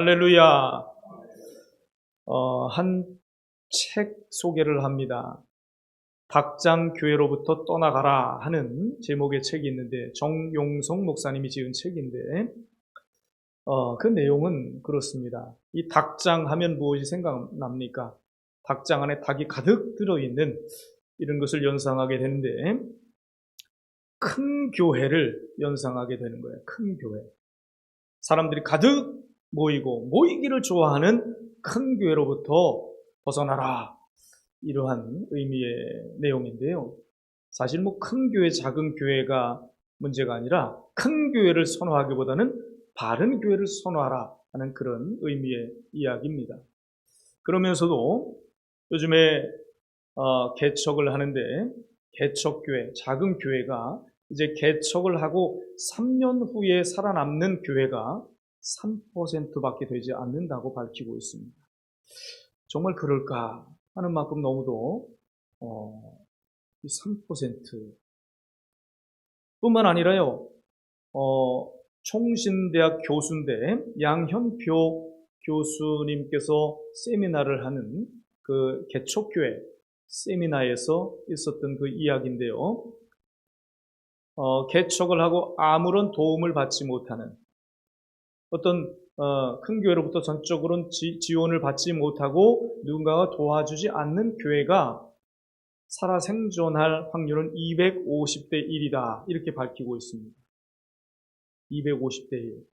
할렐루야. 한 책 소개를 합니다. 닭장 교회로부터 떠나가라 하는 제목의 책이 있는데 정용성 목사님이 지은 책인데 그 내용은 그렇습니다. 이 닭장 하면 무엇이 생각납니까? 닭장 안에 닭이 가득 들어있는 이런 것을 연상하게 되는데 큰 교회를 연상하게 되는 거예요. 큰 교회. 사람들이 가득 모이고 모이기를 좋아하는 큰 교회로부터 벗어나라. 이러한 의미의 내용인데요. 사실 큰 교회, 작은 교회가 문제가 아니라 큰 교회를 선호하기보다는 바른 교회를 선호하라 하는 그런 의미의 이야기입니다. 그러면서도 요즘에 개척을 하는데 개척교회, 작은 교회가 이제 개척을 하고 3년 후에 살아남는 교회가 3%밖에 되지 않는다고 밝히고 있습니다. 정말 그럴까 하는 만큼 너무도 3% 뿐만 아니라요. 총신대학 교수인데 양현표 교수님께서 세미나를 하는 그 개척교회 세미나에서 있었던 그 이야기인데요. 개척을 하고 아무런 도움을 받지 못하는 어떤 큰 교회로부터 전적으로는 지원을 받지 못하고 누군가가 도와주지 않는 교회가 살아생존할 확률은 250대 1이다. 이렇게 밝히고 있습니다. 250대 1.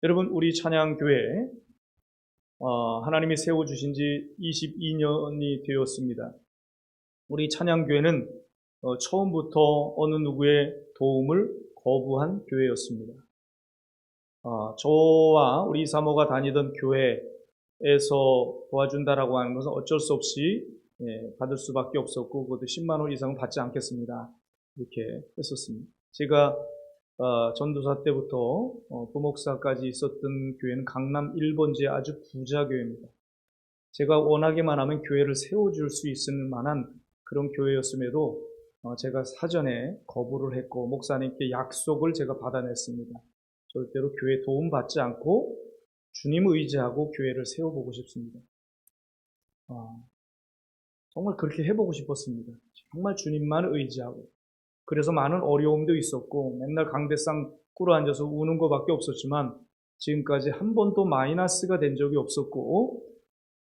여러분, 우리 찬양교회 하나님이 세워주신 지 22년이 되었습니다. 우리 찬양교회는 처음부터 어느 누구의 도움을 거부한 교회였습니다. 저와 우리 사모가 다니던 교회에서 도와준다라고 하는 것은 어쩔 수 없이 받을 수밖에 없었고 그것도 10만 원 이상은 받지 않겠습니다. 이렇게 했었습니다. 제가 전도사 때부터 부목사까지 있었던 교회는 강남 1번지의 아주 부자 교회입니다. 제가 원하기만 하면 교회를 세워줄 수 있을 만한 그런 교회였음에도 제가 사전에 거부를 했고 목사님께 약속을 제가 받아냈습니다. 절대로 교회 도움 받지 않고 주님 의지하고 교회를 세워보고 싶습니다. 정말 그렇게 해보고 싶었습니다. 정말 주님만 의지하고. 그래서 많은 어려움도 있었고 맨날 강대상 꿇어 앉아서 우는 것밖에 없었지만 지금까지 한 번도 마이너스가 된 적이 없었고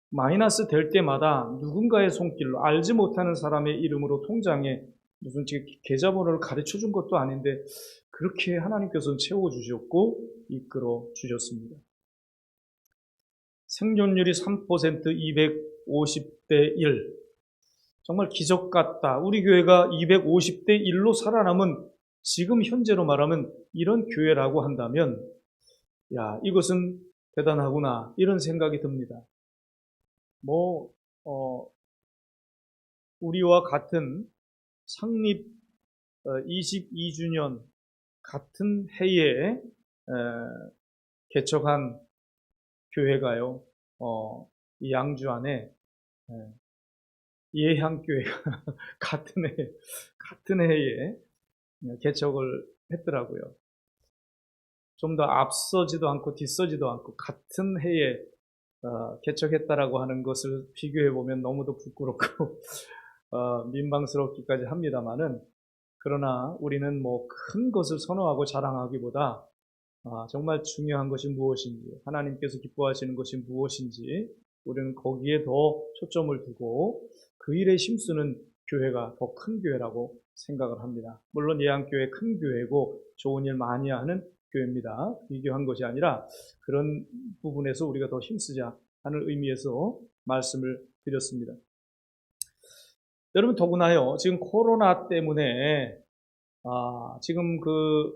마이너스 될 때마다 누군가의 손길로 알지 못하는 사람의 이름으로 통장에 무슨 계좌번호를 가르쳐 준 것도 아닌데 그렇게 하나님께서는 채워주셨고 이끌어 주셨습니다. 생존율이 3%, 250대 1. 정말 기적 같다. 우리 교회가 250대 1로 살아남은 지금 현재로 말하면 이런 교회라고 한다면 야, 이것은 대단하구나. 이런 생각이 듭니다. 우리와 같은 창립 22주년 같은 해에 개척한 교회가요. 이 양주 안에 예향교회가 같은 해에 개척을 했더라고요. 좀 더 앞서지도 않고 뒤서지도 않고 같은 해에 개척했다라고 하는 것을 비교해 보면 너무도 부끄럽고 민망스럽기까지 합니다만은 그러나 우리는 큰 것을 선호하고 자랑하기보다 정말 중요한 것이 무엇인지 하나님께서 기뻐하시는 것이 무엇인지 우리는 거기에 더 초점을 두고 그 일에 힘쓰는 교회가 더 큰 교회라고 생각을 합니다. 물론 예양교회 큰 교회고 좋은 일 많이 하는 교회입니다. 비교한 것이 아니라 그런 부분에서 우리가 더 힘쓰자 하는 의미에서 말씀을 드렸습니다. 여러분 더구나요. 지금 코로나 때문에 지금 그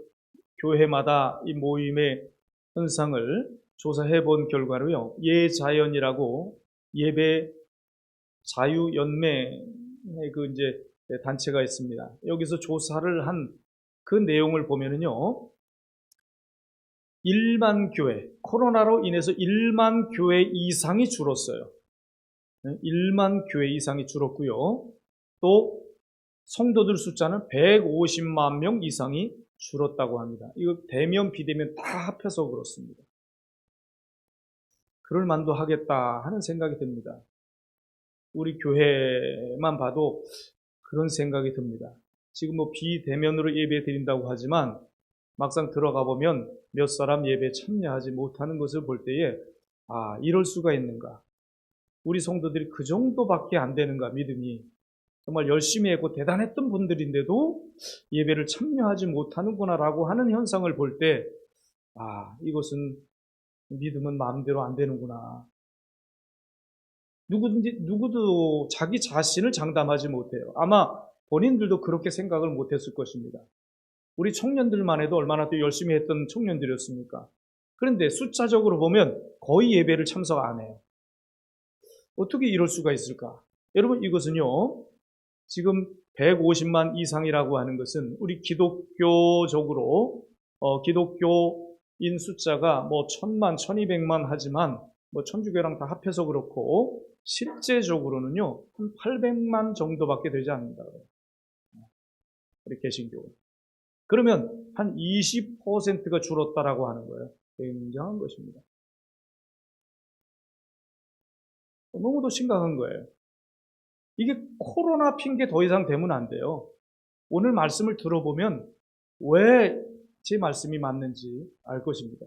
교회마다 이 모임의 현상을 조사해 본 결과로요. 예자연이라고 예배 자유연맹의 단체가 있습니다. 여기서 조사를 한 그 내용을 보면은요. 1만 교회, 코로나로 인해서 1만 교회 이상이 줄었어요. 1만 교회 이상이 줄었고요. 또 성도들 숫자는 150만 명 이상이 줄었다고 합니다. 이거 대면 비대면 다 합해서 그렇습니다. 그럴 만도 하겠다 하는 생각이 듭니다. 우리 교회만 봐도 그런 생각이 듭니다. 지금 뭐 비대면으로 예배 드린다고 하지만 막상 들어가 보면 몇 사람 예배에 참여하지 못하는 것을 볼 때에 이럴 수가 있는가. 우리 성도들이 그 정도밖에 안 되는가, 믿음이. 정말 열심히 했고 대단했던 분들인데도 예배를 참여하지 못하는구나라고 하는 현상을 볼 때, 이것은 믿음은 마음대로 안 되는구나. 누구도 자기 자신을 장담하지 못해요. 아마 본인들도 그렇게 생각을 못했을 것입니다. 우리 청년들만 해도 얼마나 또 열심히 했던 청년들이었습니까? 그런데 숫자적으로 보면 거의 예배를 참석 안 해요. 어떻게 이럴 수가 있을까? 여러분, 이것은요, 지금 150만 이상이라고 하는 것은 우리 기독교적으로, 기독교인 숫자가 뭐 1000만, 1200만 하지만 뭐 천주교랑 다 합해서 그렇고, 실제적으로는요, 한 800만 정도밖에 되지 않는다. 우리 개신교. 그러면 한 20%가 줄었다라고 하는 거예요. 굉장한 것입니다. 너무도 심각한 거예요. 이게 코로나 핑계 더 이상 대면 안 돼요. 오늘 말씀을 들어보면 왜 제 말씀이 맞는지 알 것입니다.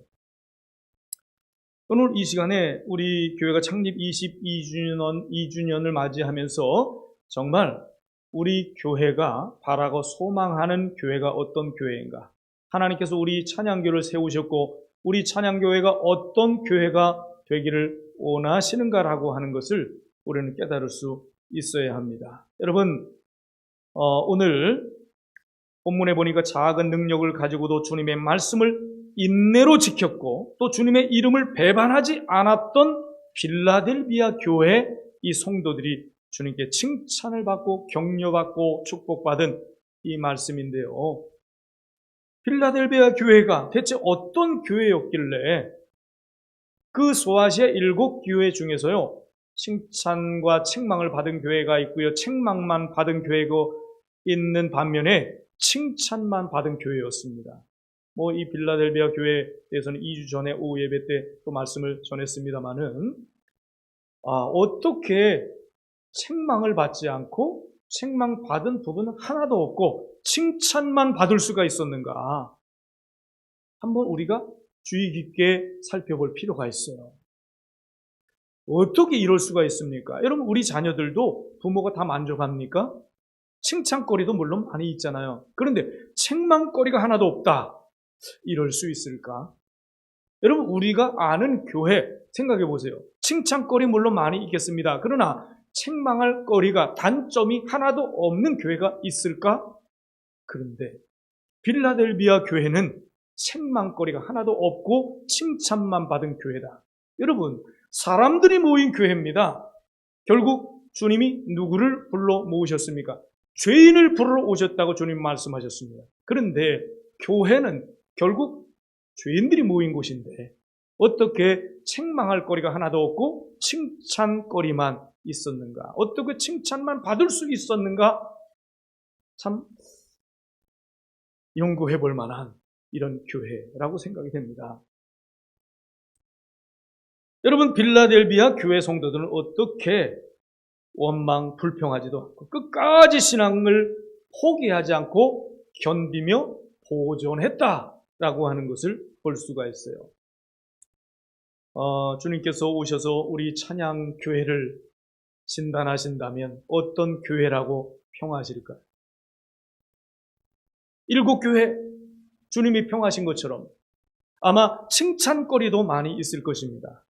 오늘 이 시간에 우리 교회가 창립 22주년을 맞이하면서 정말 우리 교회가 바라고 소망하는 교회가 어떤 교회인가? 하나님께서 우리 찬양교를 세우셨고 우리 찬양교회가 어떤 교회가 되기를 원하시는가라고 하는 것을 우리는 깨달을 수 있어야 합니다. 여러분, 오늘 본문에 보니까 작은 능력을 가지고도 주님의 말씀을 인내로 지켰고 또 주님의 이름을 배반하지 않았던 빌라델비아 교회 이 성도들이 주님께 칭찬을 받고 격려받고 축복받은 이 말씀인데요. 빌라델비아 교회가 대체 어떤 교회였길래 그 소아시아 7교회 중에서요, 칭찬과 책망을 받은 교회가 있고요, 책망만 받은 교회가 있는 반면에 칭찬만 받은 교회였습니다. 이 빌라델비아 교회에 대해서는 2주 전에 오후 예배 때 또 말씀을 전했습니다만은, 어떻게 책망을 받지 않고 책망 받은 부분은 하나도 없고 칭찬만 받을 수가 있었는가? 한번 우리가 주의 깊게 살펴볼 필요가 있어요. 어떻게 이럴 수가 있습니까? 여러분, 우리 자녀들도 부모가 다 만족합니까? 칭찬거리도 물론 많이 있잖아요. 그런데 책망거리가 하나도 없다. 이럴 수 있을까? 여러분, 우리가 아는 교회 생각해 보세요. 칭찬거리 물론 많이 있겠습니다. 그러나 책망할 거리가 단점이 하나도 없는 교회가 있을까? 그런데 빌라델비아 교회는 책망거리가 하나도 없고 칭찬만 받은 교회다. 여러분, 사람들이 모인 교회입니다. 결국 주님이 누구를 불러 모으셨습니까? 죄인을 불러 오셨다고 주님 말씀하셨습니다. 그런데 교회는 결국 죄인들이 모인 곳인데 어떻게 책망할 거리가 하나도 없고 칭찬거리만 있었는가? 어떻게 칭찬만 받을 수 있었는가? 참 연구해 볼 만한 이런 교회라고 생각이 됩니다. 여러분, 빌라델비아 교회 성도들은 어떻게 원망 불평하지도 않고 끝까지 신앙을 포기하지 않고 견디며 보존했다라고 하는 것을 볼 수가 있어요. 주님께서 오셔서 우리 찬양 교회를 진단하신다면 어떤 교회라고 평하실까요? 7교회 주님이 평하신 것처럼 아마 칭찬거리도 많이 있을 것입니다.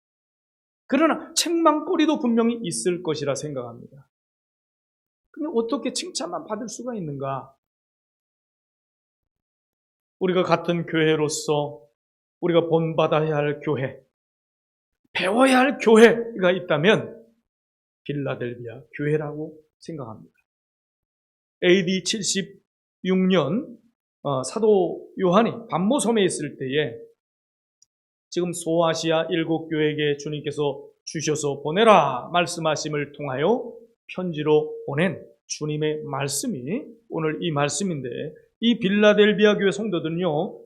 그러나 책망거리도 분명히 있을 것이라 생각합니다. 그럼 어떻게 칭찬만 받을 수가 있는가? 우리가 같은 교회로서 우리가 본받아야 할 교회, 배워야 할 교회가 있다면 빌라델비아 교회라고 생각합니다. AD 76년 사도 요한이 반모섬에 있을 때에 지금 소아시아 7교회에게 주님께서 주셔서 보내라 말씀하심을 통하여 편지로 보낸 주님의 말씀이 오늘 이 말씀인데 이 빌라델비아 교회 성도들은요,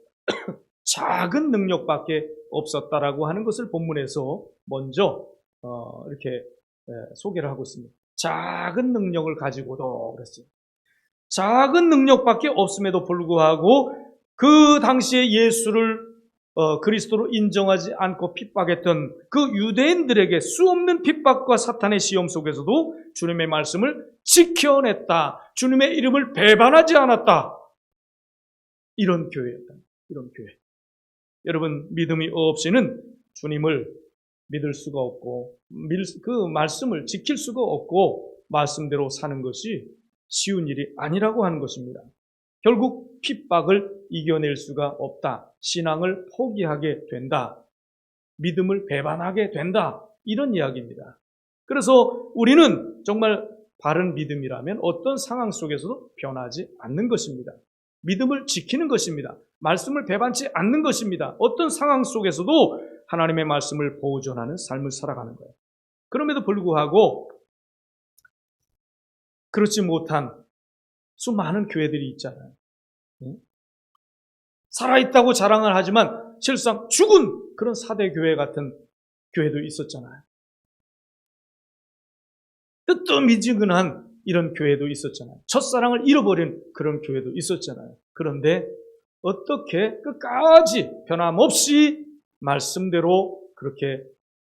작은 능력밖에 없었다라고 하는 것을 본문에서 먼저 이렇게 소개를 하고 있습니다. 작은 능력을 가지고도 그랬어요. 작은 능력밖에 없음에도 불구하고 그 당시에 예수를 그리스도로 인정하지 않고 핍박했던 그 유대인들에게 수없는 핍박과 사탄의 시험 속에서도 주님의 말씀을 지켜냈다. 주님의 이름을 배반하지 않았다. 이런 교회였다. 이런 교회. 여러분, 믿음이 없이는 주님을 믿을 수가 없고 그 말씀을 지킬 수가 없고 말씀대로 사는 것이 쉬운 일이 아니라고 하는 것입니다. 결국 핍박을 이겨낼 수가 없다. 신앙을 포기하게 된다. 믿음을 배반하게 된다. 이런 이야기입니다. 그래서 우리는 정말 바른 믿음이라면 어떤 상황 속에서도 변하지 않는 것입니다. 믿음을 지키는 것입니다. 말씀을 배반치 않는 것입니다. 어떤 상황 속에서도 하나님의 말씀을 보존하는 삶을 살아가는 거예요. 그럼에도 불구하고 그렇지 못한 수많은 교회들이 있잖아요. 살아있다고 자랑을 하지만 실상 죽은 그런 사대교회 같은 교회도 있었잖아요. 뜨뜻미지근한 이런 교회도 있었잖아요. 첫사랑을 잃어버린 그런 교회도 있었잖아요. 그런데 어떻게 끝까지 변함없이 말씀대로 그렇게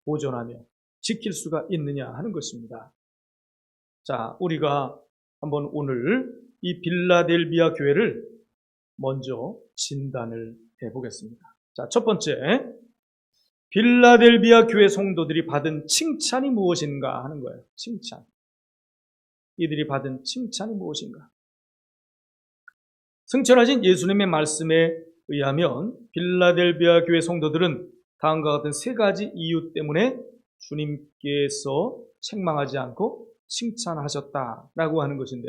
보존하며 지킬 수가 있느냐 하는 것입니다. 자, 우리가 한번 오늘 이 빌라델비아 교회를 먼저 진단을 해보겠습니다. 자, 첫 번째, 빌라델비아 교회 성도들이 받은 칭찬이 무엇인가 하는 거예요. 칭찬. 이들이 받은 칭찬이 무엇인가? 승천하신 예수님의 말씀에 의하면 빌라델비아 교회 성도들은 다음과 같은 세 가지 이유 때문에 주님께서 책망하지 않고 칭찬하셨다라고 하는 것인데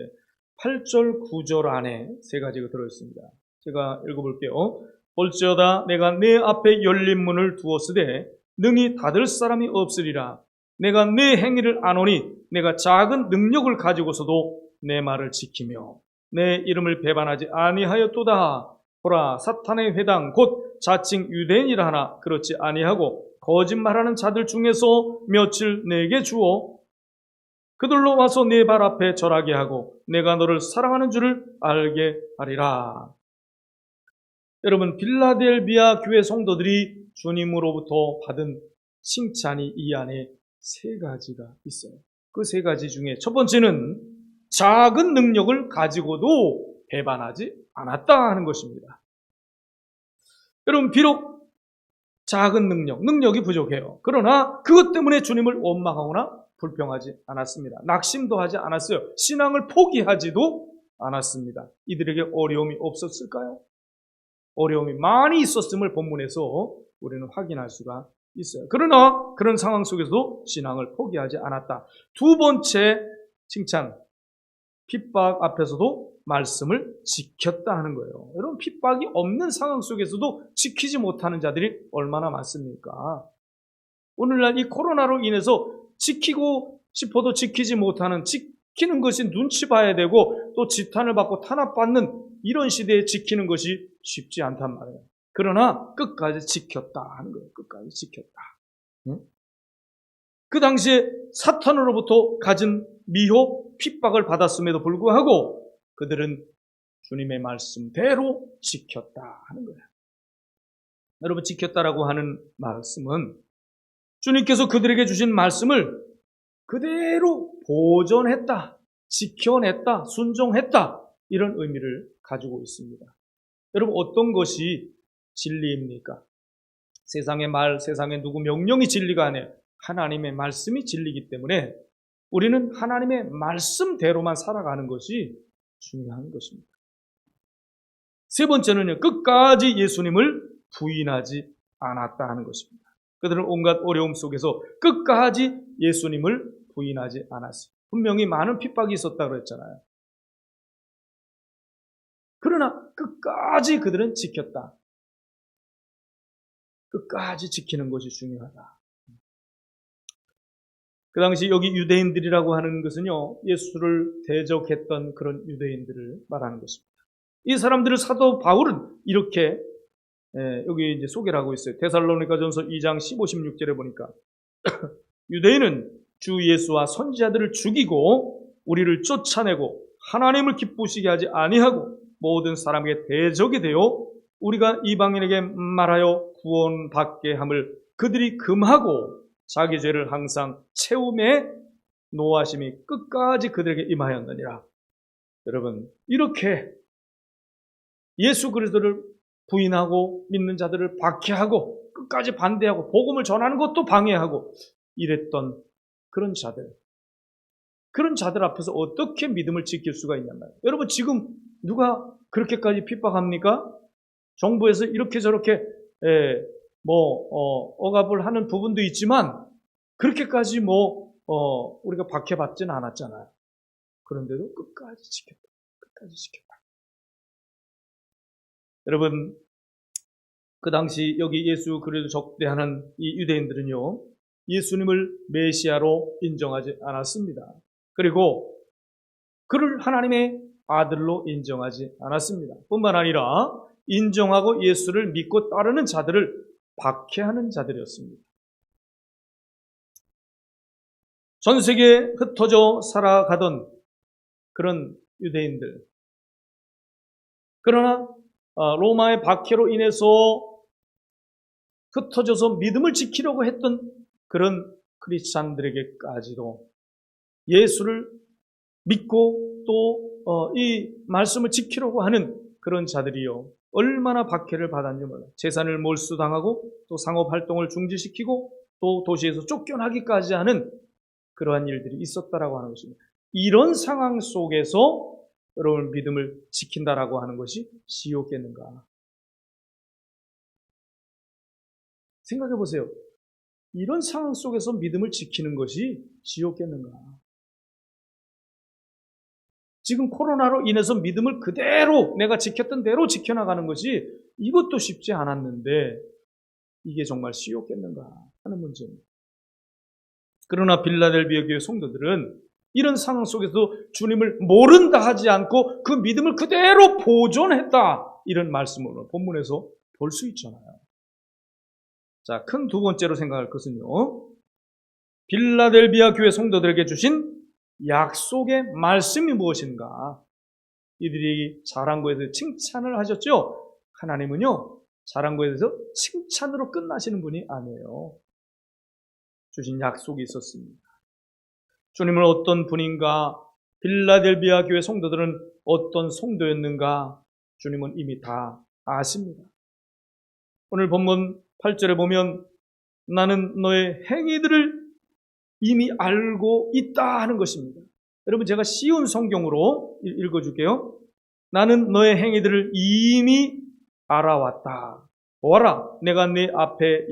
8절, 9절 안에 세 가지가 들어있습니다. 제가 읽어볼게요. 볼지어다 내가 내 앞에 열린 문을 두었으되 능히 닫을 사람이 없으리라. 내가 내 행위를 아노니 내가 작은 능력을 가지고서도 내 말을 지키며 내 이름을 배반하지 아니하였도다. 보라, 사탄의 회당 곧 자칭 유대인이라 하나 그렇지 아니하고 거짓말하는 자들 중에서 며칠 내게 주어 그들로 와서 내 발 앞에 절하게 하고 내가 너를 사랑하는 줄을 알게 하리라. 여러분, 빌라델비아 교회 성도들이 주님으로부터 받은 칭찬이 이 안에 세 가지가 있어요. 그 세 가지 중에 첫 번째는 작은 능력을 가지고도 배반하지 않았다 하는 것입니다. 여러분, 비록 작은 능력이 부족해요. 그러나 그것 때문에 주님을 원망하거나 불평하지 않았습니다. 낙심도 하지 않았어요. 신앙을 포기하지도 않았습니다. 이들에게 어려움이 없었을까요? 어려움이 많이 있었음을 본문에서 우리는 확인할 수가 있어요. 그러나 그런 상황 속에서도 신앙을 포기하지 않았다. 두 번째 칭찬, 핍박 앞에서도 말씀을 지켰다 하는 거예요. 여러분, 핍박이 없는 상황 속에서도 지키지 못하는 자들이 얼마나 많습니까? 오늘날 이 코로나로 인해서 지키고 싶어도 지키지 못하는, 지키는 것이 눈치 봐야 되고 또 지탄을 받고 탄압받는 이런 시대에 지키는 것이 쉽지 않단 말이에요. 그러나 끝까지 지켰다 하는 거예요. 끝까지 지켰다. 그 당시에 사탄으로부터 가진 미혹, 핍박을 받았음에도 불구하고 그들은 주님의 말씀대로 지켰다 하는 거예요. 여러분, 지켰다라고 하는 말씀은 주님께서 그들에게 주신 말씀을 그대로 보존했다, 지켜냈다, 순종했다, 이런 의미를 가지고 있습니다. 여러분, 어떤 것이 진리입니까? 세상의 말, 세상의 누구 명령이 진리가 아니에요. 하나님의 말씀이 진리이기 때문에 우리는 하나님의 말씀대로만 살아가는 것이 중요한 것입니다. 세 번째는요, 끝까지 예수님을 부인하지 않았다 하는 것입니다. 그들은 온갖 어려움 속에서 끝까지 예수님을 부인하지 않았어요. 분명히 많은 핍박이 있었다고 그랬잖아요. 그러나 끝까지 그들은 지켰다. 끝까지 지키는 것이 중요하다. 그 당시 여기 유대인들이라고 하는 것은요, 예수를 대적했던 그런 유대인들을 말하는 것입니다. 이 사람들을 사도 바울은 이렇게 여기 이제 소개를 하고 있어요. 데살로니가전서 2장 15, 16절에 보니까 유대인은 주 예수와 선지자들을 죽이고 우리를 쫓아내고 하나님을 기쁘시게 하지 아니하고 모든 사람에게 대적이 되어 우리가 이방인에게 말하여 구원받게 함을 그들이 금하고 자기 죄를 항상 채움에 노하심이 끝까지 그들에게 임하였느니라. 여러분, 이렇게 예수 그리스도를 부인하고 믿는 자들을 박해하고 끝까지 반대하고 복음을 전하는 것도 방해하고 이랬던 그런 자들 앞에서 어떻게 믿음을 지킬 수가 있냔 말이에요. 여러분, 지금 누가 그렇게까지 핍박합니까? 정부에서 이렇게 저렇게 억압을 하는 부분도 있지만 그렇게까지 우리가 박해받지는 않았잖아요. 그런데도 끝까지 지켰다. 여러분, 그 당시 여기 예수 그리스도 적대하는 이 유대인들은요, 예수님을 메시아로 인정하지 않았습니다. 그리고 그를 하나님의 아들로 인정하지 않았습니다. 뿐만 아니라 인정하고 예수를 믿고 따르는 자들을 박해하는 자들이었습니다. 전 세계에 흩어져 살아가던 그런 유대인들. 그러나 로마의 박해로 인해서 흩어져서 믿음을 지키려고 했던 그런 크리스찬들에게까지도 예수를 믿고 또 이 말씀을 지키려고 하는 그런 자들이요, 얼마나 박해를 받았는지 몰라요. 재산을 몰수당하고 또 상업활동을 중지시키고 또 도시에서 쫓겨나기까지 하는 그러한 일들이 있었다라고 하는 것입니다. 이런 상황 속에서 여러분 믿음을 지킨다라고 하는 것이 쉬웠겠는가? 생각해 보세요. 이런 상황 속에서 믿음을 지키는 것이 쉬웠겠는가? 지금 코로나로 인해서 믿음을 그대로 내가 지켰던 대로 지켜나가는 것이 이것도 쉽지 않았는데 이게 정말 쉬웠겠는가 하는 문제입니다. 그러나 빌라델비아 교회 성도들은 이런 상황 속에서 주님을 모른다 하지 않고 그 믿음을 그대로 보존했다, 이런 말씀으로 본문에서 볼 수 있잖아요. 자, 큰 두 번째로 생각할 것은요, 빌라델비아 교회 성도들에게 주신 약속의 말씀이 무엇인가? 이들이 잘한 것에 대해서 칭찬을 하셨죠? 하나님은요, 잘한 것에 대해서 칭찬으로 끝나시는 분이 아니에요. 주신 약속이 있었습니다. 주님은 어떤 분인가, 빌라델비아 교회 성도들은 어떤 성도였는가, 주님은 이미 다 아십니다. 오늘 본문 8절에 보면 나는 너의 행위들을 이미 알고 있다 하는 것입니다. 여러분, 제가 쉬운 성경으로 읽어줄게요. 나는 너의 행위들을 이미 알아왔다. 보아라, 내가 네 앞에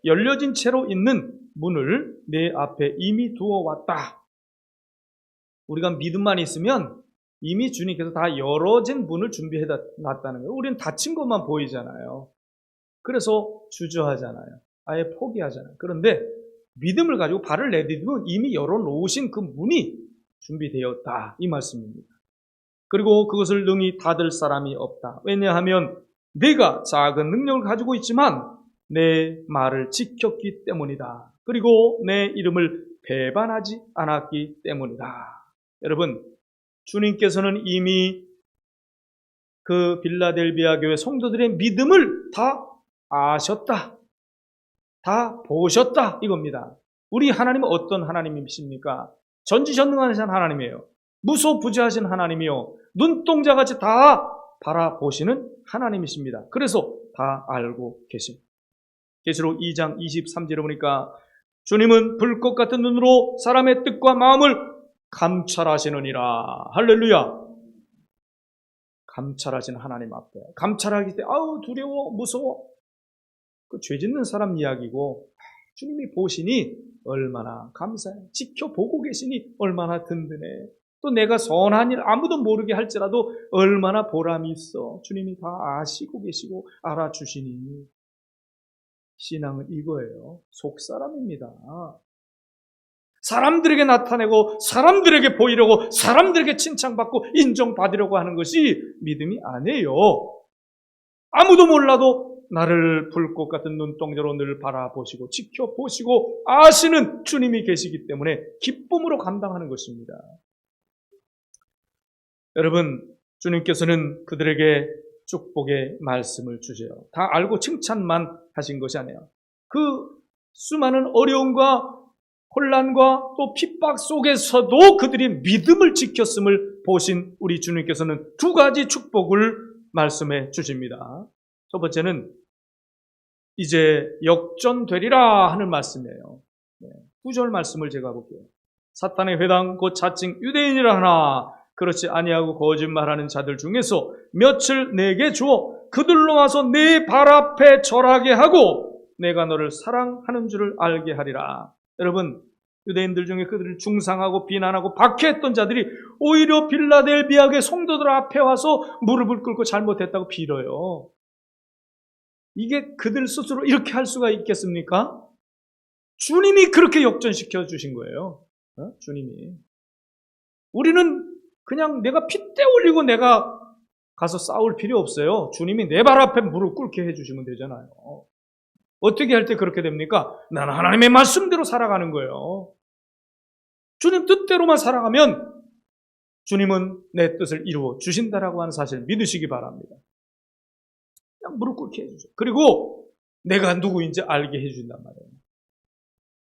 열려진 채로 있는 문을 내 앞에 이미 두어왔다. 우리가 믿음만 있으면 이미 주님께서 다 열어진 문을 준비해 놨다는 거예요. 우리는 닫힌 것만 보이잖아요. 그래서 주저하잖아요. 아예 포기하잖아요. 그런데 믿음을 가지고 발을 내디디면 이미 열어놓으신 그 문이 준비되었다, 이 말씀입니다. 그리고 그것을 능히 닫을 사람이 없다. 왜냐하면 내가 작은 능력을 가지고 있지만 내 말을 지켰기 때문이다. 그리고 내 이름을 배반하지 않았기 때문이다. 여러분, 주님께서는 이미 그 빌라델비아 교회 성도들의 믿음을 다 아셨다, 다 보셨다, 이겁니다. 우리 하나님은 어떤 하나님이십니까? 전지전능하신 하나님이에요. 무소부지하신 하나님이요, 눈동자같이 다 바라보시는 하나님이십니다. 그래서 다 알고 계십니다. 계시록 2장 23절에 보니까 주님은 불꽃 같은 눈으로 사람의 뜻과 마음을 감찰하시느니라. 할렐루야. 감찰하시는 하나님 앞에, 감찰하기 때문에 아우 두려워, 무서워, 그 죄 짓는 사람 이야기고, 주님이 보시니 얼마나 감사해, 지켜보고 계시니 얼마나 든든해, 또 내가 선한 일 아무도 모르게 할지라도 얼마나 보람이 있어, 주님이 다 아시고 계시고 알아주시니. 신앙은 이거예요. 속사람입니다. 사람들에게 나타내고 사람들에게 보이려고 사람들에게 칭찬받고 인정받으려고 하는 것이 믿음이 아니에요. 아무도 몰라도 나를 불꽃 같은 눈동자로 늘 바라보시고 지켜보시고 아시는 주님이 계시기 때문에 기쁨으로 감당하는 것입니다. 여러분, 주님께서는 그들에게 축복의 말씀을 주세요. 다 알고 칭찬만 하신 것이 아니에요. 그 수많은 어려움과 혼란과 또 핍박 속에서도 그들이 믿음을 지켰음을 보신 우리 주님께서는 두 가지 축복을 말씀해 주십니다. 첫 번째는 이제 역전되리라 하는 말씀이에요. 9절 말씀을 제가 볼게요. 사탄의 회당 곧 자칭 유대인이라 하나 그렇지 아니하고 거짓말하는 자들 중에서 며칠 내게 주어 그들로 와서 내 발 앞에 절하게 하고 내가 너를 사랑하는 줄을 알게 하리라. 여러분, 유대인들 중에 그들을 중상하고 비난하고 박해했던 자들이 오히려 빌라델비아의 성도들 앞에 와서 무릎을 꿇고 잘못했다고 빌어요. 이게 그들 스스로 이렇게 할 수가 있겠습니까? 주님이 그렇게 역전시켜 주신 거예요. 주님이. 우리는 그냥 내가 핏대 올리고 내가 가서 싸울 필요 없어요. 주님이 내 발 앞에 무릎 꿇게 해주시면 되잖아요. 어떻게 할 때 그렇게 됩니까? 나는 하나님의 말씀대로 살아가는 거예요. 주님 뜻대로만 살아가면 주님은 내 뜻을 이루어 주신다라고 하는 사실을 믿으시기 바랍니다. 그냥 무릎 꿇게 해주죠. 그리고 내가 누구인지 알게 해준단 말이에요.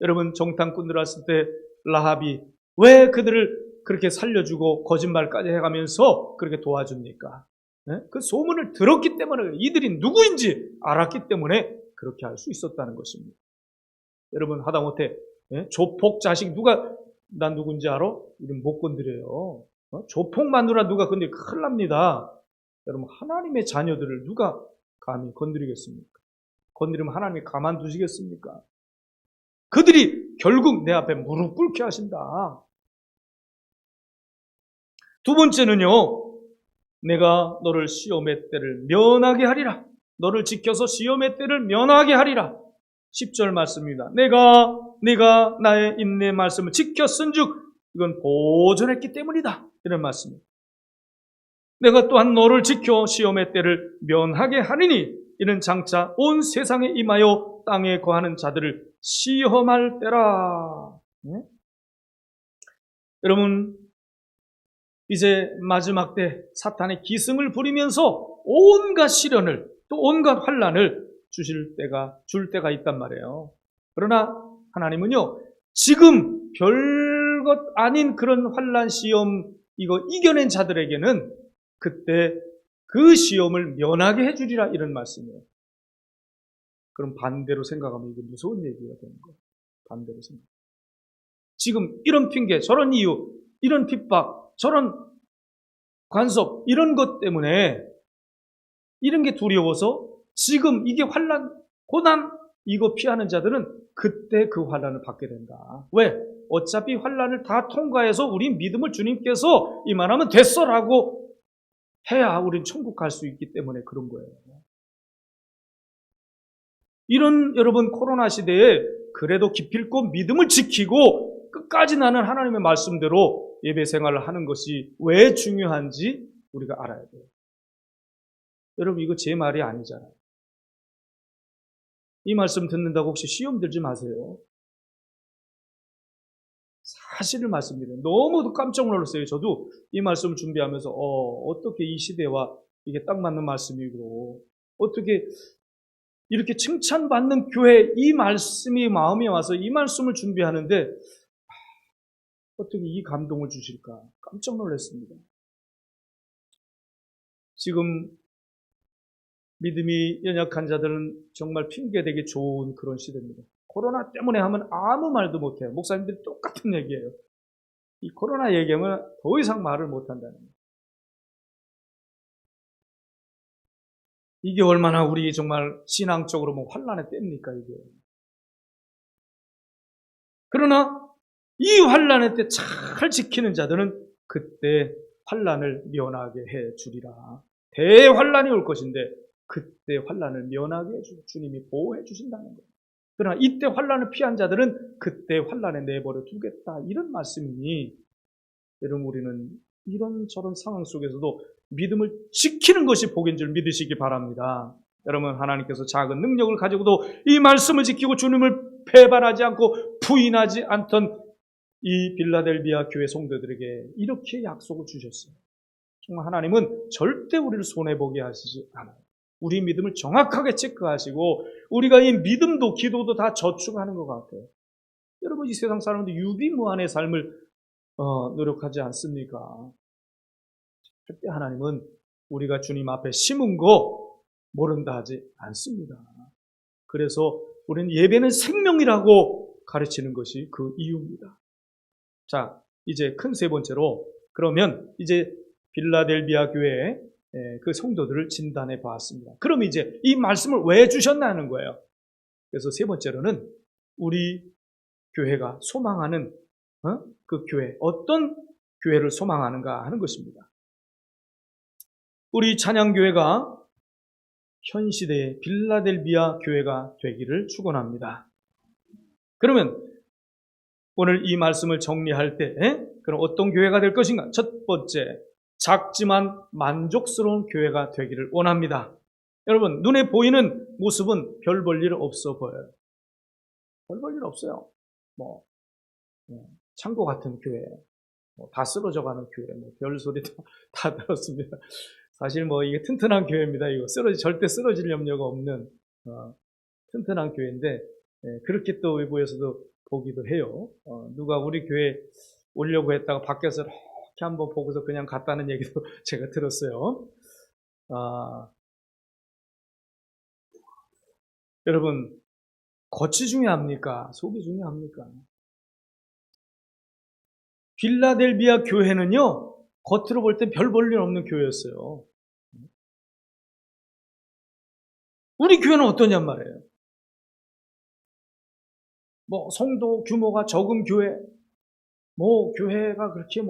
여러분, 정탐꾼들 왔을 때 라합이 왜 그들을 그렇게 살려주고 거짓말까지 해가면서 그렇게 도와줍니까? 그 소문을 들었기 때문에, 이들이 누구인지 알았기 때문에 그렇게 할 수 있었다는 것입니다. 여러분, 하다못해 조폭 자식 난 누군지 알아? 이름 못 건드려요. 조폭 마누라 누가 건드리면 큰일 납니다. 여러분, 하나님의 자녀들을 누가 감히 건드리겠습니까? 건드리면 하나님이 가만두시겠습니까? 그들이 결국 내 앞에 무릎 꿇게 하신다. 두 번째는요, 내가 너를 시험의 때를 면하게 하리라. 너를 지켜서 시험의 때를 면하게 하리라. 10절 말씀입니다. 네가 나의 인내 말씀을 지켰은즉 이건 보존했기 때문이다. 이런 말씀입니다. 내가 또한 너를 지켜 시험의 때를 면하게 하리니 이는 장차 온 세상에 임하여 땅에 거하는 자들을 시험할 때라. 여러분, 이제 마지막 때 사탄의 기승을 부리면서 온갖 시련을 또 온갖 환난을 줄 때가 있단 말이에요. 그러나 하나님은요, 지금 별것 아닌 그런 환난 시험 이거 이겨낸 자들에게는 그때 그 시험을 면하게 해주리라 이런 말씀이에요. 그럼 반대로 생각하면 이게 무서운 얘기가 되는 거예요. 반대로 생각. 지금 이런 핑계, 저런 이유, 이런 핍박, 저런 간섭, 이런 것 때문에 이런 게 두려워서 지금 이게 환난, 고난 이거 피하는 자들은 그때 그 환난을 받게 된다. 왜? 어차피 환난을 다 통과해서 우리 믿음을 주님께서 이만하면 됐어라고 해야 우린 천국 갈 수 있기 때문에 그런 거예요. 이런 여러분 코로나 시대에 그래도 기필코 믿음을 지키고 끝까지 나는 하나님의 말씀대로 예배 생활을 하는 것이 왜 중요한지 우리가 알아야 돼요. 여러분, 이거 제 말이 아니잖아요. 이 말씀 듣는다고 혹시 시험 들지 마세요. 사실을 말씀드려요. 너무 깜짝 놀랐어요. 저도 이 말씀을 준비하면서 어떻게 이 시대와 이게 딱 맞는 말씀이고 어떻게 이렇게 칭찬받는 교회 이 말씀이 마음에 와서 이 말씀을 준비하는데 어떻게 이 감동을 주실까 깜짝 놀랐습니다. 지금 믿음이 연약한 자들은 정말 핑계대기 좋은 그런 시대입니다. 코로나 때문에 하면 아무 말도 못해요. 목사님들이 똑같은 얘기예요. 이 코로나 얘기하면 더 이상 말을 못한다는 거예요. 이게 얼마나 우리 정말 신앙적으로 뭐 환난의 때입니까, 이게. 그러나 이 환난의 때 잘 지키는 자들은 그때 환난을 면하게 해 주리라. 대환난이 올 것인데 그때 환난을 면하게 해 주님이 보호해 주신다는 거예요. 그러나 이때 환난을 피한 자들은 그때 환난에 내버려 두겠다. 이런 말씀이니 여러분 우리는 이런저런 상황 속에서도 믿음을 지키는 것이 복인 줄 믿으시기 바랍니다. 여러분 하나님께서 작은 능력을 가지고도 이 말씀을 지키고 주님을 배반하지 않고 부인하지 않던 이 빌라델비아 교회 성도들에게 이렇게 약속을 주셨어요. 정말 하나님은 절대 우리를 손해보게 하시지 않아요. 우리 믿음을 정확하게 체크하시고 우리가 이 믿음도 기도도 다 저축하는 것 같아요. 여러분 이 세상 사람들 유비무한의 삶을 노력하지 않습니까? 그때 하나님은 우리가 주님 앞에 심은 거 모른다 하지 않습니다. 그래서 우리는 예배는 생명이라고 가르치는 것이 그 이유입니다. 자, 이제 큰 세 번째로 그러면 이제 빌라델비아 교회의 그 성도들을 진단해 보았습니다. 그럼 이제 이 말씀을 왜 주셨나는 거예요. 그래서 세 번째로는 우리 교회가 소망하는 그 교회, 어떤 교회를 소망하는가 하는 것입니다. 우리 찬양교회가 현 시대의 빌라델비아 교회가 되기를 축원합니다. 그러면 오늘 이 말씀을 정리할 때 그럼 어떤 교회가 될 것인가? 첫 번째, 작지만 만족스러운 교회가 되기를 원합니다. 여러분 눈에 보이는 모습은 별 볼 일 없어 보여요. 별 볼 일 없어요. 창고 같은 교회, 다 쓰러져가는 교회, 별 소리 다 들었습니다. 사실 이게 튼튼한 교회입니다. 이거 절대 쓰러질 염려가 없는 튼튼한 교회인데 그렇게 또 외부에서도 보기도 해요. 누가 우리 교회 오려고 했다가 밖에서 이렇게 한번 보고서 그냥 갔다는 얘기도 제가 들었어요. 여러분 겉이 중요합니까? 속이 중요합니까? 빌라델비아 교회는요, 겉으로 볼 때 별 볼 일 없는 교회였어요. 우리 교회는 어떠냔 말이에요. 성도 규모가 적은 교회, 교회가 그렇게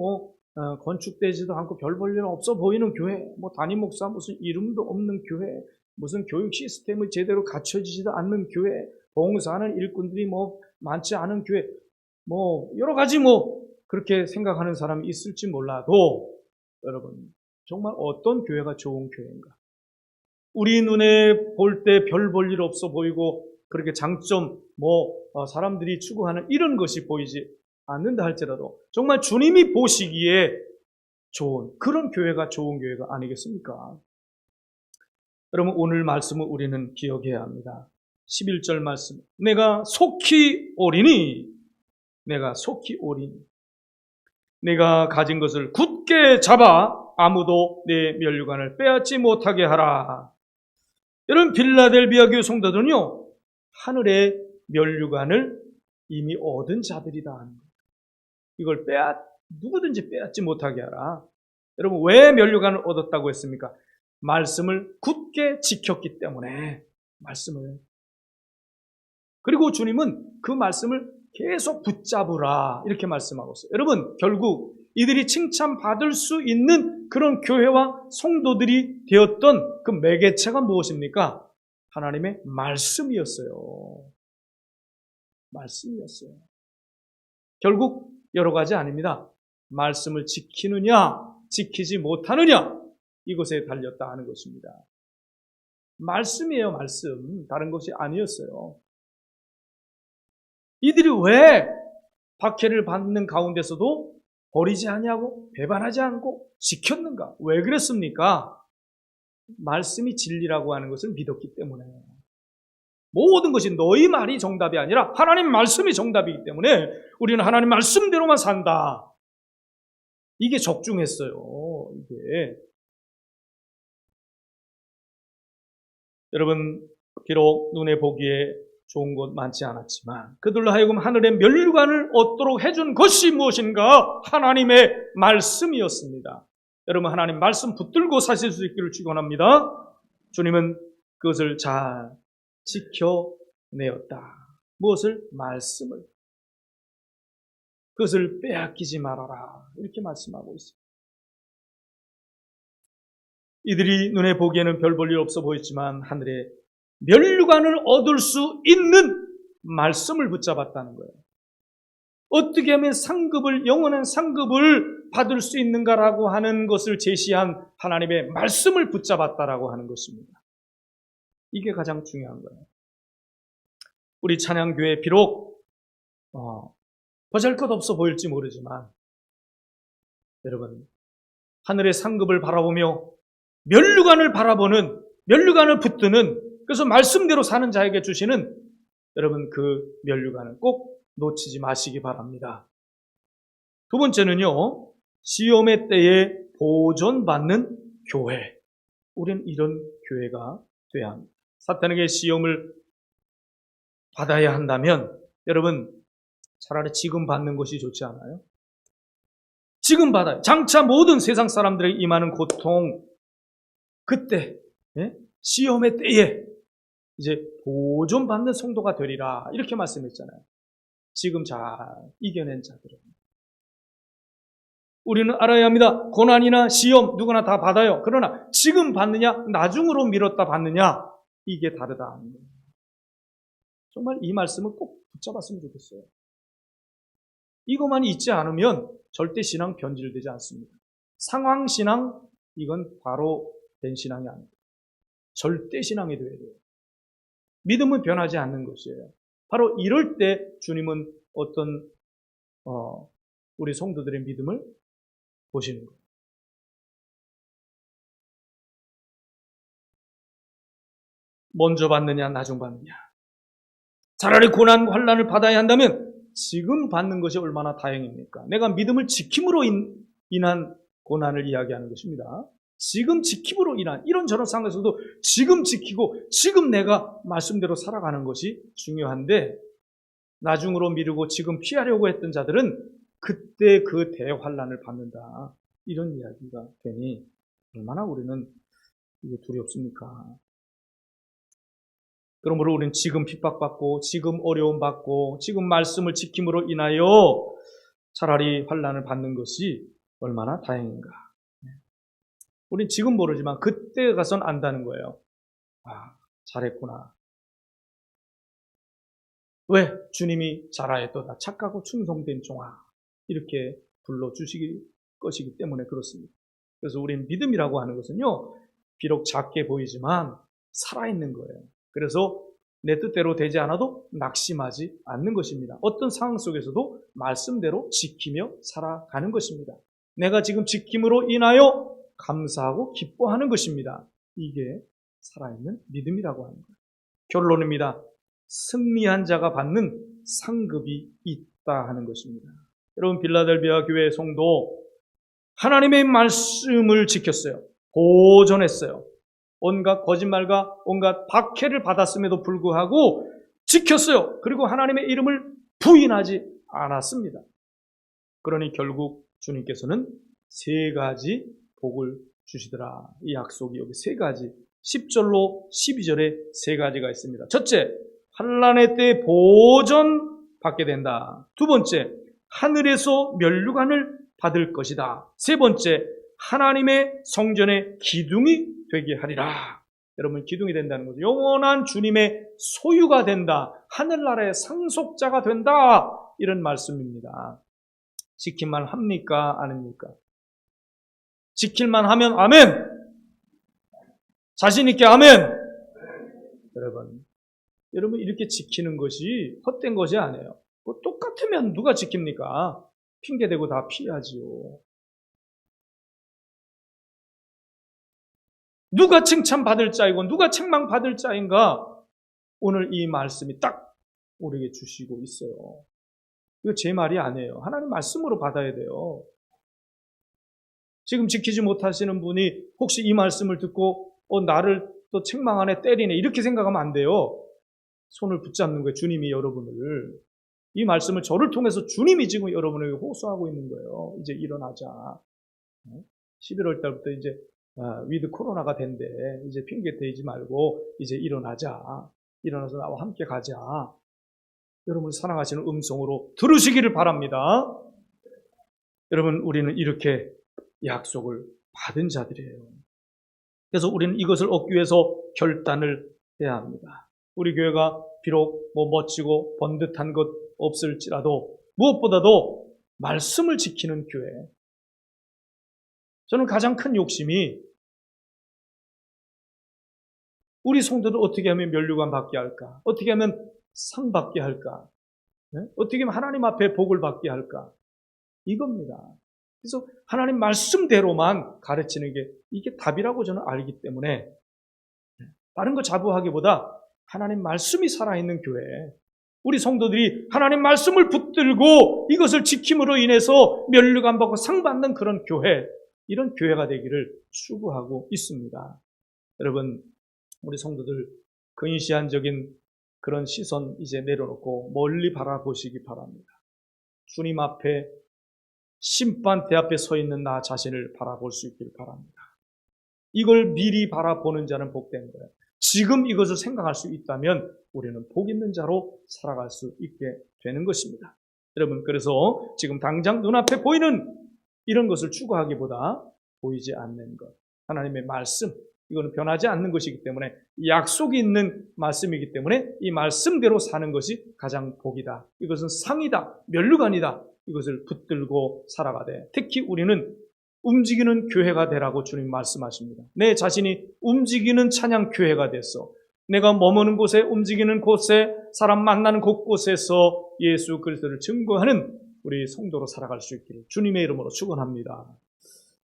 건축되지도 않고 별 볼 일 없어 보이는 교회, 담임 목사 무슨 이름도 없는 교회, 무슨 교육 시스템이 제대로 갖춰지지도 않는 교회, 봉사하는 일꾼들이 많지 않은 교회, 여러 가지 그렇게 생각하는 사람이 있을지 몰라도 여러분 정말 어떤 교회가 좋은 교회인가? 우리 눈에 볼 때 별 볼 일 없어 보이고 그렇게 장점 사람들이 추구하는 이런 것이 보이지 않는다 할지라도 정말 주님이 보시기에 좋은 그런 교회가 좋은 교회가 아니겠습니까? 여러분 오늘 말씀을 우리는 기억해야 합니다. 11절 말씀, 내가 속히 오리니 내가 가진 것을 굳게 잡아 아무도 내 면류관을 빼앗지 못하게 하라. 여러분 빌라델비아 교회 성도들은요 하늘의 면류관을 이미 얻은 자들이다 하는 거예요. 이걸 누구든지 빼앗지 못하게 하라. 여러분 왜 면류관을 얻었다고 했습니까? 말씀을 굳게 지켰기 때문에 말씀을. 그리고 주님은 그 말씀을 계속 붙잡으라 이렇게 말씀하고 있어요. 여러분 결국 이들이 칭찬받을 수 있는 그런 교회와 성도들이 되었던 그 매개체가 무엇입니까? 하나님의 말씀이었어요. 말씀이었어요. 결국 여러 가지 아닙니다. 말씀을 지키느냐 지키지 못하느냐 이것에 달렸다 하는 것입니다. 말씀이에요. 말씀. 다른 것이 아니었어요. 이들이 왜 박해를 받는 가운데서도 버리지 아니하고 배반하지 않고 지켰는가? 왜 그랬습니까? 말씀이 진리라고 하는 것을 믿었기 때문에. 모든 것이 너희 말이 정답이 아니라 하나님 말씀이 정답이기 때문에 우리는 하나님 말씀대로만 산다. 이게 적중했어요. 이게. 여러분 비록 눈에 보기에 좋은 것 많지 않았지만 그들로 하여금 하늘의 면류관을 얻도록 해준 것이 무엇인가? 하나님의 말씀이었습니다. 여러분 하나님 말씀 붙들고 사실 수 있기를 축원합니다. 주님은 그것을 잘 지켜내었다. 무엇을? 말씀을. 그것을 빼앗기지 말아라. 이렇게 말씀하고 있습니다. 이들이 눈에 보기에는 별 볼 일 없어 보였지만 하늘의 면류관을 얻을 수 있는 말씀을 붙잡았다는 거예요. 어떻게 하면 상급을, 영원한 상급을 받을 수 있는가라고 하는 것을 제시한 하나님의 말씀을 붙잡았다라고 하는 것입니다. 이게 가장 중요한 거예요. 우리 찬양교회 비록 보잘것없어 보일지 모르지만 여러분, 하늘의 상급을 바라보며 면류관을 바라보는, 면류관을 붙드는, 그래서 말씀대로 사는 자에게 주시는 여러분 그 면류관을 꼭 놓치지 마시기 바랍니다. 두 번째는요, 시험의 때에 보존받는 교회. 우리는 이런 교회가 돼야 합니다. 사탄에게 시험을 받아야 한다면 여러분 차라리 지금 받는 것이 좋지 않아요? 지금 받아요. 장차 모든 세상 사람들에게 임하는 고통, 그때 시험의 때에 이제 보존받는 성도가 되리라 이렇게 말씀했잖아요. 지금 잘 이겨낸 자들은. 우리는 알아야 합니다. 고난이나 시험 누구나 다 받아요. 그러나 지금 받느냐 나중으로 미뤘다 받느냐 이게 다르다. 정말 이 말씀을 꼭 붙잡았으면 좋겠어요. 이것만 잊지 않으면 절대 신앙 변질되지 않습니다. 상황 신앙 이건 바로 된 신앙이 아닙니다. 절대 신앙이 되어야 돼요. 믿음은 변하지 않는 것이에요. 바로 이럴 때 주님은 어떤 우리 성도들의 믿음을 보시는 거예요. 먼저 받느냐 나중 받느냐. 차라리 고난 환난을 받아야 한다면 지금 받는 것이 얼마나 다행입니까? 내가 믿음을 지킴으로 인한 고난을 이야기하는 것입니다. 지금 지킴으로 인한 이런저런 상황에서도 지금 지키고 지금 내가 말씀대로 살아가는 것이 중요한데 나중으로 미루고 지금 피하려고 했던 자들은 그때 그 대환난을 받는다. 이런 이야기가 되니 얼마나 우리는 이게 두렵습니까? 그러므로 우리는 지금 핍박받고 지금 어려움 받고 지금 말씀을 지킴으로 인하여 차라리 환난을 받는 것이 얼마나 다행인가. 우린 지금 모르지만 그때 가선 안다는 거예요. 아, 잘했구나. 왜? 주님이 잘하였도다. 착하고 충성된 종아. 이렇게 불러주시기 것이기 때문에 그렇습니다. 그래서 우린 믿음이라고 하는 것은요, 비록 작게 보이지만 살아있는 거예요. 그래서 내 뜻대로 되지 않아도 낙심하지 않는 것입니다. 어떤 상황 속에서도 말씀대로 지키며 살아가는 것입니다. 내가 지금 지킴으로 인하여 감사하고 기뻐하는 것입니다. 이게 살아있는 믿음이라고 하는 거예요. 결론입니다. 승리한 자가 받는 상급이 있다 하는 것입니다. 여러분 빌라델비아 교회 성도 하나님의 말씀을 지켰어요. 보존했어요. 온갖 거짓말과 온갖 박해를 받았음에도 불구하고 지켰어요. 그리고 하나님의 이름을 부인하지 않았습니다. 그러니 결국 주님께서는 세 가지 복을 주시더라. 이 약속이 여기 세 가지 10절로 12절에 세 가지가 있습니다. 첫째, 환난의 때 보존받게 된다. 두 번째, 하늘에서 면류관을 받을 것이다. 세 번째, 하나님의 성전의 기둥이 되게 하리라. 여러분 기둥이 된다는 거죠. 영원한 주님의 소유가 된다. 하늘나라의 상속자가 된다. 이런 말씀입니다. 지킬만 합니까? 아닙니까? 지킬만 하면 아멘. 자신 있게 아멘. 여러분 이렇게 지키는 것이 헛된 것이 아니에요. 뭐 똑같으면 누가 지킵니까? 핑계대고 다 피하지요. 누가 칭찬받을 자이고 누가 책망받을 자인가? 오늘 이 말씀이 딱 우리에게 주시고 있어요. 이거 제 말이 아니에요. 하나님 말씀으로 받아야 돼요. 지금 지키지 못하시는 분이 혹시 이 말씀을 듣고 나를 또 책망하네 때리네 이렇게 생각하면 안 돼요. 손을 붙잡는 거예요. 주님이 여러분을. 이 말씀을 저를 통해서 주님이 지금 여러분에게 호소하고 있는 거예요. 이제 일어나자. 11월 달부터 이제 위드 코로나가 된대. 이제 핑계 대지 말고 이제 일어나자. 일어나서 나와 함께 가자. 여러분 사랑하시는 음성으로 들으시기를 바랍니다. 여러분 우리는 이렇게 약속을 받은 자들이에요. 그래서 우리는 이것을 얻기 위해서 결단을 해야 합니다. 우리 교회가 비록 멋지고 번듯한 것 없을지라도 무엇보다도 말씀을 지키는 교회. 저는 가장 큰 욕심이 우리 성도들 어떻게 하면 면류관 받게 할까? 어떻게 하면 상 받게 할까? 어떻게 하면 하나님 앞에 복을 받게 할까? 이겁니다. 그래서 하나님 말씀대로만 가르치는 게 이게 답이라고 저는 알기 때문에 다른 거 자부하기보다 하나님 말씀이 살아있는 교회, 우리 성도들이 하나님 말씀을 붙들고 이것을 지킴으로 인해서 면류관 받고 상 받는 그런 교회, 이런 교회가 되기를 추구하고 있습니다. 여러분, 우리 성도들 근시안적인 그런 시선 이제 내려놓고 멀리 바라보시기 바랍니다. 주님 앞에 심판대 앞에 서 있는 나 자신을 바라볼 수 있길 바랍니다. 이걸 미리 바라보는 자는 복된 거예요. 지금 이것을 생각할 수 있다면 우리는 복 있는 자로 살아갈 수 있게 되는 것입니다. 여러분, 그래서 지금 당장 눈앞에 보이는 이런 것을 추구하기보다 보이지 않는 것, 하나님의 말씀, 이거는 변하지 않는 것이기 때문에 약속이 있는 말씀이기 때문에 이 말씀대로 사는 것이 가장 복이다. 이것은 상이다, 면류관이다. 이것을 붙들고 살아가되, 특히 우리는 움직이는 교회가 되라고 주님 말씀하십니다. 내 자신이 움직이는 찬양 교회가 됐어. 내가 머무는 곳에, 움직이는 곳에, 사람 만나는 곳곳에서 예수 그리스도를 증거하는 우리 성도로 살아갈 수 있기를 주님의 이름으로 축원합니다.